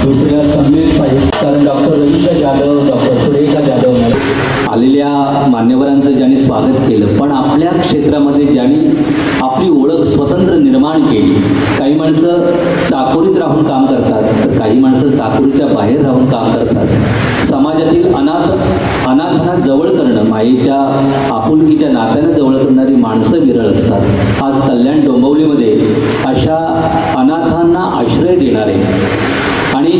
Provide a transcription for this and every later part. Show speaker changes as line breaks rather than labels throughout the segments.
दुसऱ्या समीर साहेब, कारण doctor Ravindra Jadhav, doctor Surekha Jadhav आलेल्या मान्यवरांचं ज्यांनी स्वागत केलं, पण आपल्या क्षेत्रामध्ये ज्यांनी आपली ओळख स्वतंत्र निर्माण केली. काही माणसं चाकोरीत राहून काम करतात, तर काही माणसं चाकोरीच्या बाहेर राहून काम करतात. समाजातील अनाथांना जवळ करणं, मायेच्या आपुलकीच्या नात्यानं जवळ करणारी माणसं विरळ असतात. आज कल्याण डोंबिवलीमध्ये अशा अनाथांना आश्रय देणारे आणि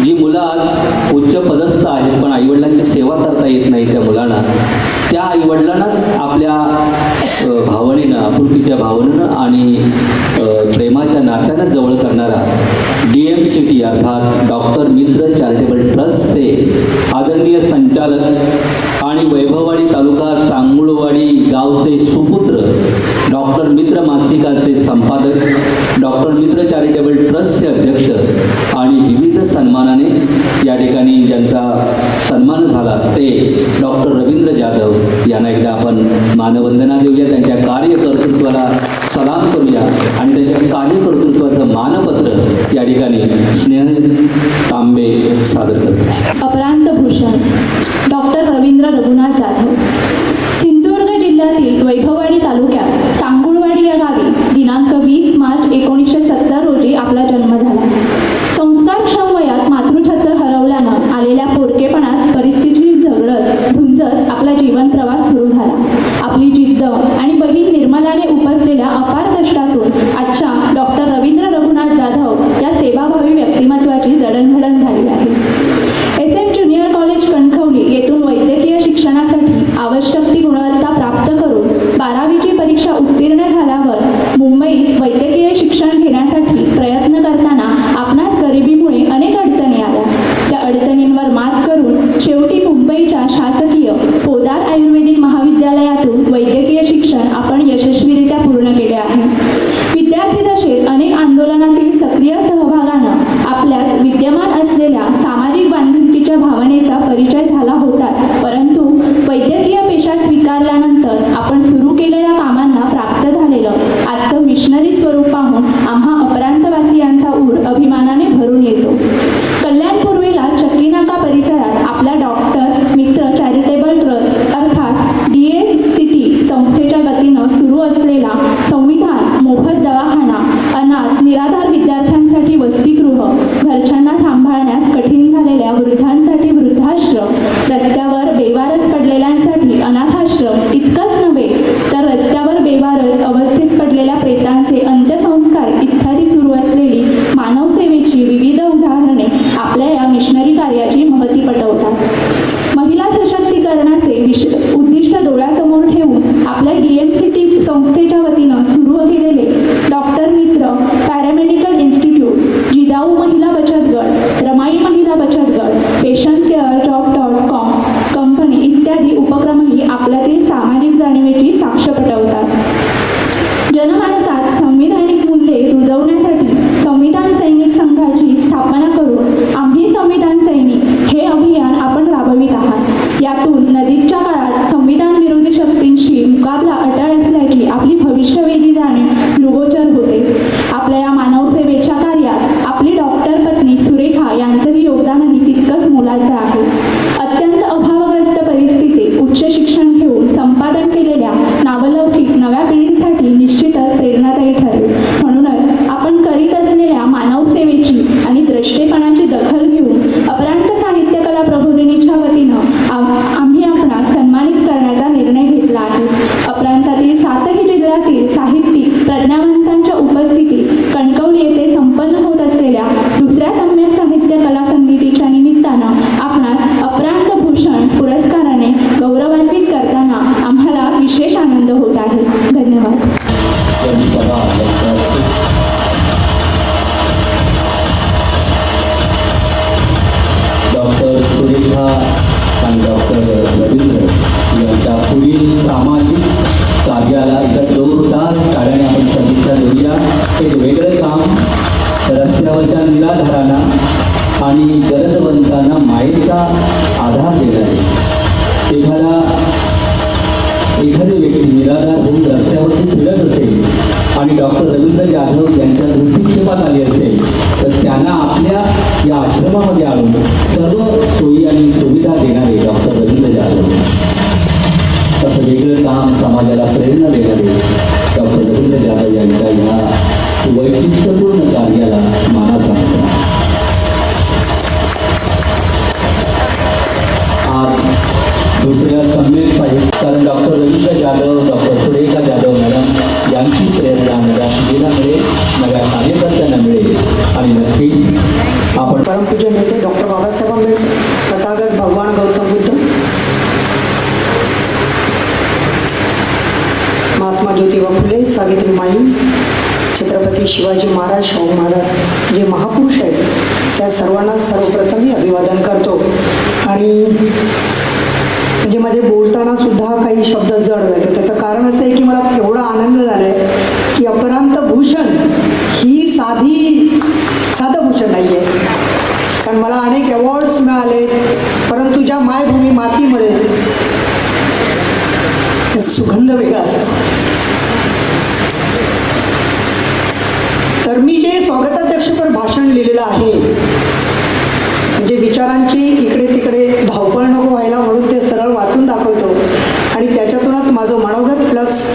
जी मुलं आज उच्च पदस्थ आहेत पण आईवडिलांची सेवा करता येत नाही त्या मुलांना, त्या आईवडिलांनाच आपल्या भावनेनं, आपुलकीच्या भावनेनं आणि प्रेमाच्या नात्यानं जवळ करणारा DMCT अर्थात डॉक्टर मित्र चॅरिटेबल ट्रस्टचे आदरणीय संचालक आणि वैभववाडी तालुका सांगुळवाडी गावचे सुपुत्र, डॉक्टर मित्र मासिकाचे संपादक, डॉक्टर मित्र चॅरिटेबल ट्रस्टचे अध्यक्ष आणि विविध सन्मानाने या ठिकाणी ज्यांचा सन्मान झाला ते डॉक्टर रवींद्र जाधव यांना एकदा आपण मानवंदना देऊया. त्यांच्या कार्यकर्तृत्वाला सलाम करूया आणि त्यांच्या कार्यकर्तृत्वाचं मानपत्र या ठिकाणी स्नेह तांबे सादर करतात.
अपरांत भूषण डॉक्टर रवींद्र रघुनाथ जाधव. सिंधुदुर्ग जिल्ह्यातील वैभववाडी तालुक्यात सांगुळवाडी या गावी दिनांक 20 मार्च 1970 रोजी आपला जन्म झाला. संस्कारक्षम वयात मातृछत्र हरवल्यानं आलेल्या पोरकेपणात परिस्थितीशी झुंजत आपला जीवन प्रवास सुरू झाला. आपली जिद्द आणि बहीण निर्मलाने उपसलेल्या अपार कष्टातून आजच्या डॉक्टर रवींद्र रघुनाथ जाधव या सेवाभावी व्यक्तिमत्वाची जडणघडण झाली आहे. SM ज्युनियर कॉलेज कणकवली येथून वैद्यकीय शिक्षणासाठी आवश्यक ती गुणवत्ता प्राप्त करून 12वीची परीक्षा उत्तीर्ण झाल्यावर मुंबईत वैद्यकीय शिक्षण घेण्यासाठी प्रयत्न करताना आपणास गरिबीमुळे अनेक अडचणी आल्या. त्या अडचणींवर मात करून शेवटी मुंबईच्या शासकीय पोदार आयुर्वेदिक महाविद्यालयातून वैद्यकीय शिक्षण आपण यशस्वीरित्या पूर्ण केले आहे. विद्यार्थी दशेत अनेक आंदोलनातील सक्रिय सहभागानं आपल्यात विद्यमान असलेल्या सामाजिक बांधिलकीच्या भावनेचा परिचय झाला होता, परंतु वैद्यकीय पेशा स्वीकारल्यानंतर आपण सुरू केलेल्या कामांना प्राप्त झालेलं आजचं मिशनरी स्वरूप पाहून आम्हा अपरांतवासियांचा ऊर अभिमानाने भरून येतो. कल्याण पूर्वेला चक्कीनाका परिसरात आपल्या डॉक्टर मित्र चॅरिटेबल ट्रस्ट अर्थात DMCT संस्थेच्या वतीनं सुरू असलेला संविधान मोफत दवाखाना, अनाथ निराधार विद्यार्थ्यांसाठी वसतिगृह, घरच्यांना सांभाळण्यास कठीण झालेल्या वृद्धांसाठी वृद्धाश्रम, रस्त्यावर बेवारस पडलेल्यांसाठी अनाथाश्रम इतकंच नव्हे तर रस्त्यावर बेवारस अवस्थेत पडलेल्या प्रेतांचे अंत्यसंस्कार इत्यादी सुरू असलेली मानवसेवेची विविध उदाहरणे आपल्या या मिशनरी कार्याची महती पटवतात. महिला सशक्तीकरणाचे उद्दिष्ट डोळ्यासमोर ठेवून आपल्या DMCT संस्थेच्या वतीनं सुरू केलेले डॉक्टर मित्र पॅरामेडिकल इन्स्टिट्यूट, जिजाऊ महिला बचत गट, रमाई महिला बचत गट, पेशंट केअर जॉब.com कंपनी इत्यादी उपक्रमही आपल्यातील सामाजिक जाणीवेची साक्ष पटवतात. जनमानसात संविधानिक मूल्ये रुजवण्यासाठी संविधान सैनिक संघाची स्थापना करून आम्ही संविधान सैनिक हे अभियान आपण राबवित आहात. यातून नजीकच्या काळात संविधान विरोधी शक्तींशी मुकाबला अटळ असल्याची आपली भविष्यवेधी जाणीव दृढगोचर होते. आपल्या या मानवसेवेच्या कार्यात आपली डॉक्टर पत्नी सुरेखा यांचंही योगदानही तितकंच मोलाचं आहे. अत्यंत अभावग्रस्त परिस्थितीत उच्च शिक्षण घेऊन संपादन केलेल्या नावलौकिक नव्या पिढीसाठी निश्चितच प्रेरणादायी ठरेल. म्हणूनच आपण करीत असलेल्या मानवसेवेची आणि द्रष्टेपणाची दखल घेऊन अपरांत साहित्य कला प्रबोधिनीच्या वतीनं आम्ही आपणास सन्मानित करण्याचा निर्णय घेतला आहे. अपरांतातील 7ही जिल्ह्यातील साहित्यिक प्रज्ञावंतांच्या उपस्थितीत कणकवली येथे संपन्न होत असलेल्या दुसऱ्या सम्यक साहित्य कला संगीतीच्या निमित्तानं आपणास अपरांत भूषण पुरस्काराने गौरवान्वित करताना आम्हाला विशेष आनंद होत आहे. धन्यवाद.
डॉक्टर सुरेखा आणि डॉक्टर रवींद्र यांच्या पुढील सामाजिक कार्याला इतर जोरदार टाळ्याने आपण सदिच्छा देऊया. एक वेगळं काम रस्त्यावरच्या निराधारांना आणि गरजवंतांना मायेचा आधार देणारे. एखादी व्यक्ती निराधार होऊन रस्त्यावरती फिरत असेल आणि डॉक्टर रवींद्र जाधव यांच्या दृष्टिक्षेपात आली असेल तर त्यांना आपल्या या आश्रमामध्ये आणून सर्व सोयी आणि सुविधा देणारे डॉक्टर रवींद्र जाधव, तसं वेगळं काम समाजाला प्रेरणा देणारे डॉक्टर रवींद्र जाधव यांच्या या वैशिष्ट्यपूर्ण कार्याला मानाचा मुजरा. आज दुसऱ्या सम्मेलन साहेब, कारण doctor Ravindra Jadhav, doctor Surekha Jadhav madam यांची प्रेरणा नव्या पिढीला मिळेल, नव्या कार्यकर्त्यांना मिळेल आणि नक्कीच आपण
परमपूज्य नेते डॉक्टर बाबासाहेब आंबेडकर, तथागत भगवान गौतम बुद्ध, महात्मा ज्योतिबा फुले, सावित्रीमाई, छत्रपती शिवाजी महाराज, शाहू महाराज जे महापुरुष आहेत त्या सर्वांना सर्वप्रथम मी अभिवादन करतो. आणि म्हणजे माझे बोलताना सुद्धा काही शब्द जड झाले. त्याचं कारण असं आहे की मला एवढा आनंद झाला आहे की अपरांत भूषण ही साधं भूषण नाही आहे. कारण मला अनेक अवॉर्ड्स मिळाले, परंतु ज्या मायभूमी मातीमध्ये त्याचा सुगंध वेगळा असतो. तर मी जे स्वागताध्यक्षपर भाषण लिहिलेलं आहे, म्हणजे विचारांची इकडे तिकडे धावपळ नको व्हायला म्हणून ते सरळ वाचून दाखवतो आणि त्याच्यातूनच माझं मनोगत प्लस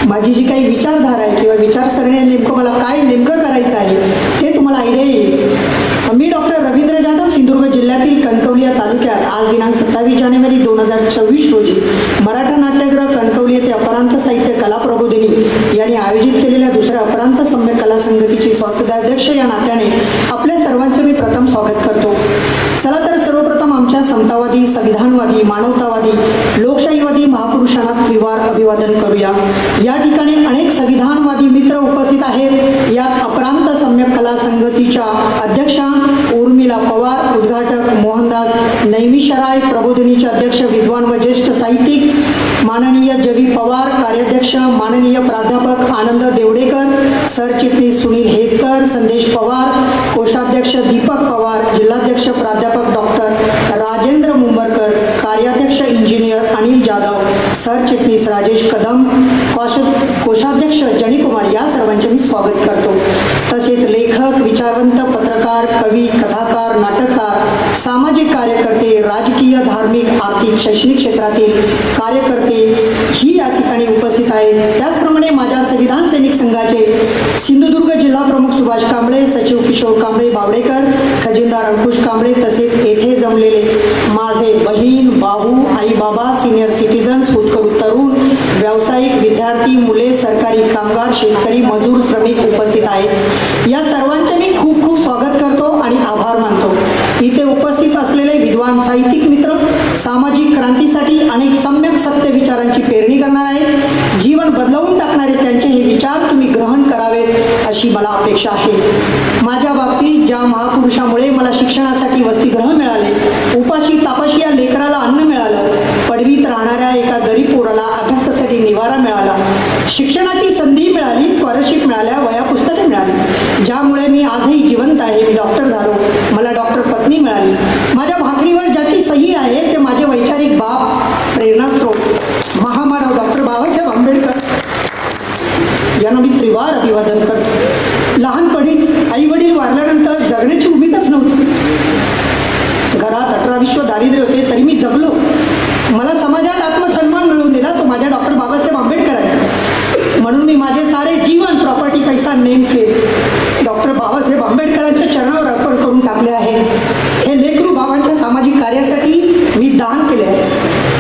माझी जी काही विचारधारा आहे किंवा विचारसरणी नेमकं मला काय नेमकं करायचं आहे ते तुम्हाला आयडिया येईल. मी डॉक्टर रवींद्र जाधव, सिंधुदुर्ग जिल्ह्यातील कणकवली या तालुक्यात आज दिनांक 27 जानेवारी 2024 रोजी मराठा नाट्यगृह कणकवली येथे अपरांत साहित्य कला प्रबोधिनी यांनी आयोजित केलेल्या दुसऱ्या अपरांत सम्यक कला संगतीची स्वागताध्यक्ष या नात्याने आपल्या सर्वांचे मी प्रथम स्वागत करतो. चला तर सर्वप्रथम आमच्या समतावादी, संविधानवादी, मानवतावादी, लोकशाहीवादी महापुरुषांना त्रिवार अभिवादन करूया. या ठिकाणी अनेक संविधानवादी मित्र उपस्थित आहेत. यात अपरांत सम्यक कला संगतीच्या अध्यक्षा उर्मिला पवार, उद्घाटक मोहनदास नैमिषराय, प्रबोधिनीचे अध्यक्ष विद्वान व ज्येष्ठ साहित्यिक माननीय जवी पवार, कार्याध्यक्ष माननीय प्राध्यापक आनंद देवडेकर, सरचिटणीस सुनील हेतकर, संदेश पवार, कोषाध्यक्ष दीपक पवार, जिल्हाध्यक्ष प्राध्यापक डॉक्टर राजेंद्र मुंबरकर, कार्याध्यक्ष इंजिनियर अनिल जाधव, सरचिटणीस राजेश कदम, कोषाध्यक्ष जणीकुमार या सर्वांचे मी स्वागत करतो. तसेच लेखक, विचारवंत, पत्रकार, कवी, कथाकार, नाटककार, सामाजिक कार्यकर्ते, राजकीय, धार्मिक, आर्थिक, शैक्षणिक क्षेत्रातील कार्यकर्ते ही या ठिकाणी उपस्थित आहेत. त्याचप्रमाणे माझ्या संविधान सैनिक संघाचे सिंधुदुर्ग जिल्हा प्रमुख सुभाष कांबळे, सचिव किशोर कांबळे बावडेकर, खजिनदार अंकुश कांबळे, तसेच येथे जमलेले माझे बहीण, भाऊ, आई, बाबा, सिनियर सिटीजन्स, होतकरू तरुण, व्यावसायिक, विद्यार्थी, मुले, सरकारी कामगार, शेतकरी, मजूर, श्रमिक उपस्थित आहेत. या सर्वांचे मी खूप खूप स्वागत करतो आणि आभार मानतो. इथे उपस्थित असलेले विद्वान साहित्यिक मित्र सामाजिक क्रांतीसाठी अनेक सम्यक सत्य विचारांची पेरणी करणार आहेत. जीवन बदलवून टाकणारे त्यांचे हे विचार तुम्ही ग्रहण करावेत अशी मला अपेक्षा आहे. माझ्या बाबतीत ज्या महापुरुषामुळे मला शिक्षणासाठी वसतिगृह मिळाले, उपाशी तापाशी या लेकराला अन्न मिळालं, पडवीत राहणाऱ्या एका गरीब पोराला अभ्यासासाठी निवारा मिळाला, शिक्षणाची संधी मिळाली, स्कॉलरशिप मिळाल्या, वह्या पुस्तके मिळाली, ज्यामुळे मी आजही जिवंत आहे. मी डॉक्टर झालो, मला डॉक्टर पत्नी मिळाली, माझ्या भाकरीवर ज्याची सही आहे ते माझे वैचारिक बाप, प्रेरणास्रोत महामानव डॉक्टर बाबासाहेब आंबेडकर यांना मी त्रिवार अभिवादन करतो. लहानपणीच आई वडील वारल्यानंतर जगण्याची उमेदच नव्हती. घरात 18 विश्व दारिद्र्य होते तरी मी जगलो. मला समाजात आत्मसन्मान मिळवून दिला तो माझ्या डॉक्टर बाबासाहेब आंबेडकर आहे. म्हणून मी माझे सारे जीवन, प्रॉपर्टी, पैसा, नेमके डॉक्टर बाबासाहेब आंबेडकरांच्या चरणावर अर्पण करून टाकले आहे. हे लेकरू बाबांच्या सामाजिक कार्यासाठी मी दान केले आहे.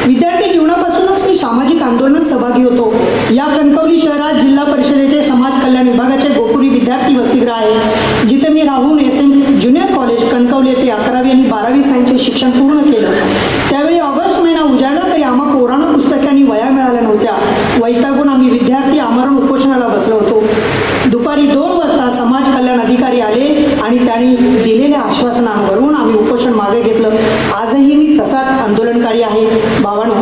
विद्यार्थी जीवनापासूनच मी सामाजिक आंदोलनात सहभागी होतो. या कणकवली शहरात जिल्हा परिषदेचे समाज कल्याण विभागाचे गोपुरी विद्यार्थी वसतिगृह आहे, जिथे मी राहून SM ज्युनियर कॉलेज कणकवली येथे 11वी आणि 12वी सायन्सचे शिक्षण पूर्ण केलं. त्यावेळी ऑगस्ट महिना उजाडला तरी आम्हा पोरांना पुस्तके आणि वह्या मिळाल्या नव्हत्या. वैतागून आम्ही विद्यार्थी आमरण उपोषणाला बसलो होतो. दुपारी 2 वाजता समाज कल्याण अधिकारी आले आणि त्यांनी दिलेल्या आश्वासनांवरून आम्ही उपोषण मागे घेतलं. आजही मी तसाच आंदोलनकारी आहे. भावानो,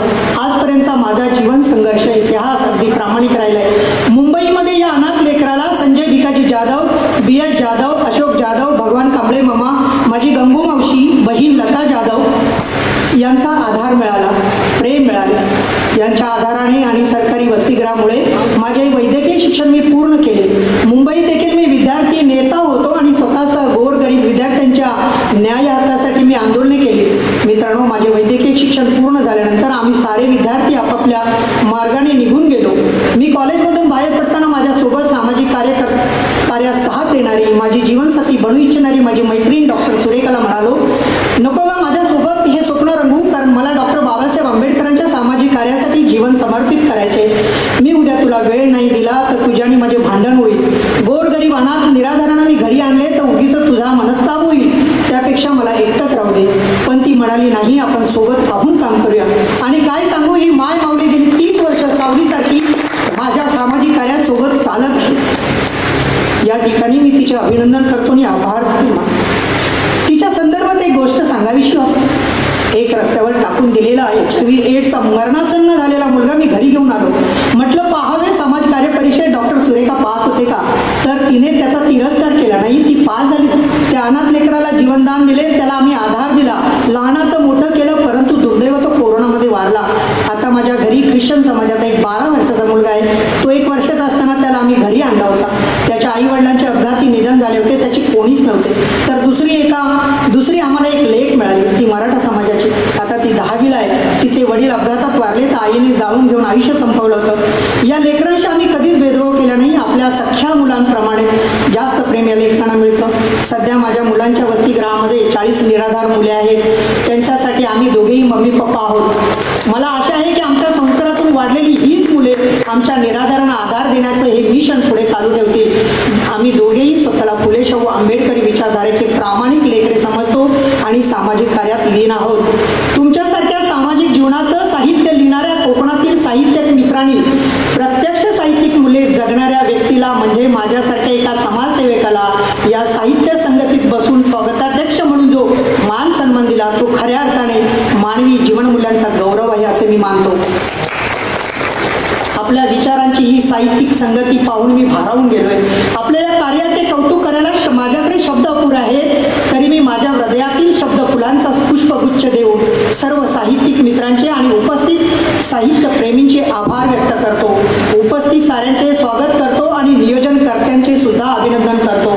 आजपर्यंतचा माझा जीवन संघर्ष इतिहास अगदी प्रामाणिक राहिलाय. मुंबईमध्ये या अनाथ लेकराला संजय भिकाजी जाधव, BS जाधव, अशोक जाधव, भगवान कांबळे मामा, माझी गंगू मावशी, बहीण लता जाधव यांचा आधार मिळाला, प्रेम मिळाले. यांच्या आधाराने आणि सरकारी वसतिगृहामुळे माझे वैद्यकीय शिक्षण मी पूर्ण केले. मुंबईत देखील मी विद्यार्थी नेता होतो आणि स्वतःसह गोरगरीब विद्यार्थ्यांच्या न्याय हक्कासाठी मी आंदोलने केली. मित्रांनो, माझे वैद्यकीय शिक्षण पूर्ण झाल्यानंतर आम्ही सारे विद्यार्थी आपापल्या मार्गाने निघून गेलो. मी कॉलेजमधून बाहेर पडताना माझ्यासोबत सामाजिक कार्यात साथ देणारी, माझी जीवनसाथी बनू इच्छिणारी माझी मैत्रीण डॉक्टर सुरेखाला म्हणालो, नको गा माझ्यासोबत हे स्वप्न रंगू, कारण मला डॉक्टर बाबासाहेब आंबेडकरांच्या सामाजिक कार्यासाठी जीवन समर्पित करायचे. मी उद्या तुला वेळ नाही दिला तर तुझ्याने माझे भांडण होईल. गोरगरीब अनाथ निराधारांना मी घरी आणले तर उगीच तुझा मनस्ताप होईल. त्यापेक्षा मला एकटंच राहू दे. पण ती म्हणाली, नाही, आपण सोबत राहून काम करूया. आणि काय सांगू, ही माय माऊली गेली 30 वर्ष सावलीसारखी माझ्या सामाजिक कार्यासोबत चालत आहे. या ठिकाणी मी तिचे अभिनंदन करतो आणि आभार मानतो. तिच्या संदर्भात एक गोष्ट सांगावीशी वाटते. एक रस्त्यावर टाकून दिलेला HIV एड्सचा मरणासन्न झालेला मुलगा मी घरी घेऊन आलो. म्हटलं, पाहावे समाज कार्य परीक्षेत डॉक्टर सुरेखा पास होते का? तर तिने त्याचा तिरस्कार केला नाही, ती पास झाली. त्या अनाथ लेकराला जीवनदान दिले, त्याला आम्ही आधार दिला, लहानाचं मोठं केलं. परंतु दुर्दैव तो कोरोनामध्ये वारला. आता माझ्या घरी ख्रिश्चन समाजाचा एक 12 वर्षाचा मुलगा आहे. तो 1 वर्षाचा असताना त्याला आम्ही घरी आणला होता. त्याच्या आई वडिलांचे अपघाती निधन झाले होते, त्याची कोणीच नव्हते. तर दुसरी आम्हाला एक लेक मिळाली, ती मराठा समाजाची. आता ती 10वीला आहे. तिचे वडील अपघातात वारले तर आईने जाळून घेऊन आयुष्य संपवलं होतं. या लेकरांशी आम्ही कधीच भेदभाव केला नाही. आपल्या सख्या मुलांप्रमाणेच जास्त प्रेम या लेकरांना मिळतं. सध्या माझ्या मुलांच्या वसतिगृहामध्ये 40 निराधार मुले आहेत. त्यांच्यासाठी आम्ही दोघेही मम्मी पप्पा आहोत. मला आशा आहे की आमच्या संस्कारातून वाढलेली हीच मुले आमच्या निराधारांना आधार देण्याचं हे मिशन पुढे चालू ठेवतील. आम्ही दोघेही स्वतःला फुले शाहू आंबेडकरी विचारधारेचे प्रामाणिक लेकरे समजतो आणि सामाजिक कार्यात लीन आहोत. तुमच्यासारख्या सामाजिक जीवनाचं साहित्य लिहिणाऱ्या कोकणातील साहित्यिक मित्रांनी प्रत्यक्ष साहित्यिक मुले जगणाऱ्या व्यक्तीला म्हणजे माझ्यासारख्या एका समाजसेवकाला या साहित्य संगतीत बसून स्वागताध्यक्ष म्हणून जो मान सन्मान दिला तो खऱ्या अर्थाने मानवी जीवनमूल्यांचा गौरव आहे असे मी मानतो. आपल्या विचारांची ही साहित्यिक संगती पाहून मी भारावून गेलोय. आपल्या या कार्याचे कौतुक करायला माझ्याकडे शब्द अपुरे आहेत, तरी मी माझ्या हृदयातील शब्द फुलांचा पुष्पगुच्छ देऊन सर्व साहित्यिक मित्रांचे आणि उपस्थित साहित्य प्रेमींचे आभार व्यक्त करतो. उपस्थित साऱ्यांचे स्वागत करतो आणि नियोजनकर्त्यांचे सुद्धा अभिनंदन करतो.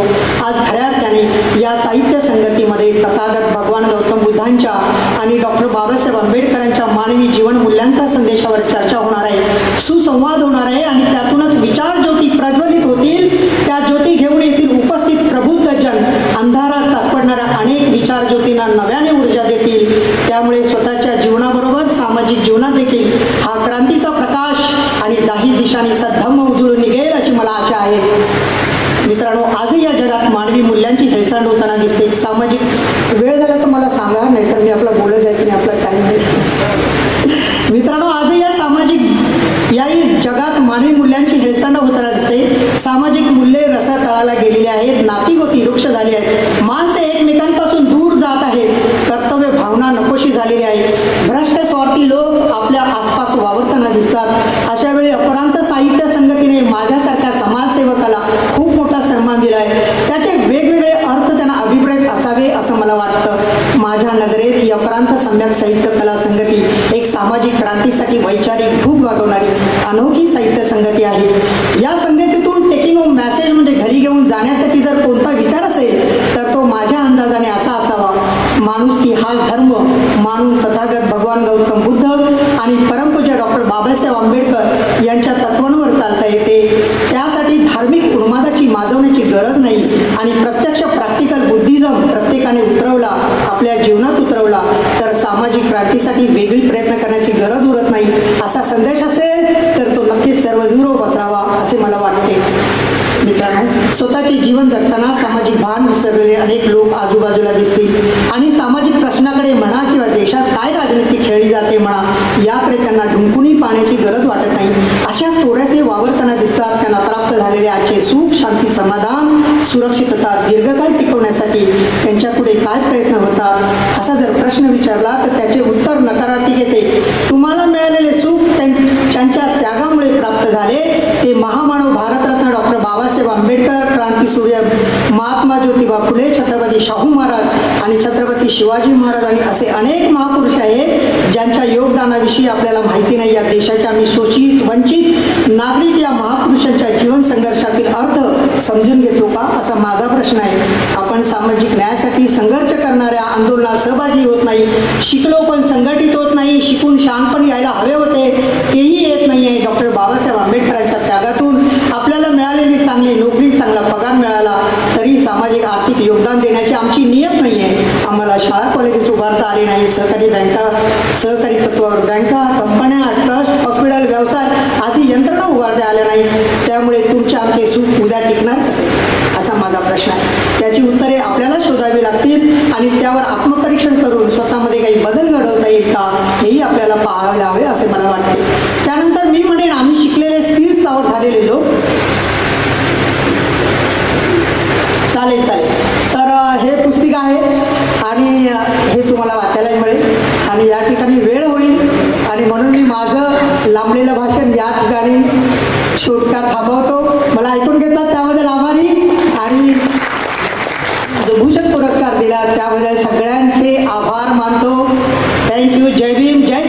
आज खऱ्या अर्थाने या साहित्य संगतीमध्ये तथागत भगवान गौतम बुद्धांच्या आणि डॉक्टर बाबासाहेब आंबेडकरांच्या मानवी जीवन मूल्यांचा संदेशावर चर्चा होणार आहे, सुसंवाद होणार आहे आणि त्यातूनच विचार ज्योती प्रज्वलित होतील. त्या ज्योती घेऊन येथील उपस्थित प्रबुद्ध जन अंधारात सापडणाऱ्या अनेक विचार ज्योतींना नव्याने ऊर्जा देतील. त्यामुळे स्वतःच्या जीवनाबरोबर सामाजिक जीवनात देखील हा क्रांतीचा प्रकाश आणि दाही दिशाने सद्धम्म उजळून निघेल अशी मला आशा आहे. मित्रांनो, आजही या जगात मानवी मूल्यांची हेळसांड होताना दिसते. सामाजिक वेळ झाला तर मला सांगा, नाही तर मी आपला बोलत जायचं नाही, आपला टाईम आहे. मित्रांनो, आजही याही जगात मानवी मूल्यांची हेळसांड होताना दिसते. सामाजिक मूल्ये रसातळाला गेलेली आहेत, नातीगोती वृक्ष झाली आहेत, माणसे एकमेकांपासून दूर जात आहेत, कर्तव्य भावना नकोशी झालेली आहे, भ्रष्ट स्वार्थी लोक आपल्या आसपास वावरताना दिसतात. अशा वेळी अपरांत साहित्य संगतीने माझ्यासारख्या समाजसेवकाला खूप मोठा सन्मान दिला आहे. त्याचे वेगवेगळे अर्थ त्यांना अभिप्रेत असावे असं मला वाटतं. माझ्या नजरेत ही अपरांत सम्यक साहित्य कला संगती एक सामाजिक क्रांतीसाठी वैचारिक भूक भागवणारी अनोखी साहित्य संगती आहे. या संगतीतून टेकिंग होम मॅसेज म्हणजे घरी घेऊन जाण्यासाठी जर कोणता विचार असेल तर तो माझ्या अंदाजाने असा असावा, माणुसकी हाच धर्म मानून तथागत भगवान गौतम बुद्ध आणि परमपूज्य डॉक्टर बाबासाहेब आंबेडकर यांच्या तत्वांवर चालता येते. त्यासाठी धार्मिक उन्मादाची माजवण्याची गरज नाही आणि प्रत्यक्ष प्रॅक्टिकल बुद्धिझम प्रत्येकाने उतरवला, आपल्या जीवनात उतरवला तर सामाजिक क्रांतीसाठी वेगळी प्रयत्न करण्याची गरज उरत नाही. असा संदेश असेल तर तो नक्कीच सर्व दूर पसरावा असे मला वाटते. मित्रांनो, स्वतःचे जीवन जगताना सामाजिक भान विसरलेले अनेक लोक आजूबाजूला दिसतील आणि सामाजिक प्रश्नाकडे म्हणा किंवा देशात काय राजनीती खेळली जाते म्हणा, याकडे त्यांना ढुंकूनही पाहण्याची गरज वाटत नाही. अशा तोऱ्यातले वावरताना दिसतात. त्यांना प्राप्त झालेले आजचे सुख, शांती, समाधान, सुरक्षितता दीर्घकाळ टिकवण्यासाठी त्यांच्यापुढे काय प्रयत्न होतात असा जर प्रश्न विचारला तर त्याचे उत्तर नकारात्मक येते. तुम्हाला मिळालेले सुख त्यांच्या त्यागामुळे प्राप्त झाले. ते महामानव भारतरत्न डॉक्टर बाबासाहेब आंबेडकर, क्रांतीसूर्य महात्मा ज्योतिबा फुले, छत्रपती शाहू महाराज आणि छत्रपती शिवाजी महाराज आणि असे अनेक महापुरुष आहेत ज्यांच्या योगदानाविषयी आपल्याला माहिती नाही. या देशाच्या आम्ही शोषित वंचित नागरिक या महापुरुषांच्या जीवन संघर्षातील अर्थ समजून घेतो का असा माझा प्रश्न आहे. आपण सामाजिक न्यायासाठी संघर्ष करणाऱ्या शिकलो पण संघटित होत नाही, शिकून शहाणपण यायला हवे होते तेही येत नाही आहे. डॉक्टर बाबासाहेब आंबेडकरांच्या त्यागातून आपल्याला मिळालेली चांगली नोकरी, चांगला पगार मिळाला तरी सामाजिक आर्थिक योगदान देण्याची आमची नियत नाही आहे. आम्हाला शाळा कॉलेजेस उभारता आले नाही, सहकारी बँका, सहकारी तत्वावर बँका, कंपन्या, ट्रस्ट, हॉस्पिटल, व्यवसाय आदी यंत्रणा उभारता आल्या नाहीत. त्यामुळे तुमचे आमचे सुख उद्या टिकणार कसे, असा माझा प्रश्न आहे. त्याची उत्तरे आपल्याला शोधावी लागतील आणि त्यावर आत्मपरीक्षण करून स्वतःमध्ये काही बदल घडवता येईल का हेही आपल्याला पाहायला हवे असे मला वाटते. त्यानंतर मी म्हणेन आम्ही शिकलेले स्थिर स्थावर झालेले लोक चालेल. तर हे पुस्तिका आहे आणि हे तुम्हाला वाचायला मिळेल आणि या ठिकाणी वेळ होईल आणि म्हणून मी माझं लांबलेलं भाषण या ठिकाणी छोटा थांबवतो. मला ऐकून घेतात त्याबद्दल आभारी आणि जो भूषण पुरस्कार दिला त्याबद्दल सगळ्यांचे आभार मानतो. थँक्यू. जय भीम, जय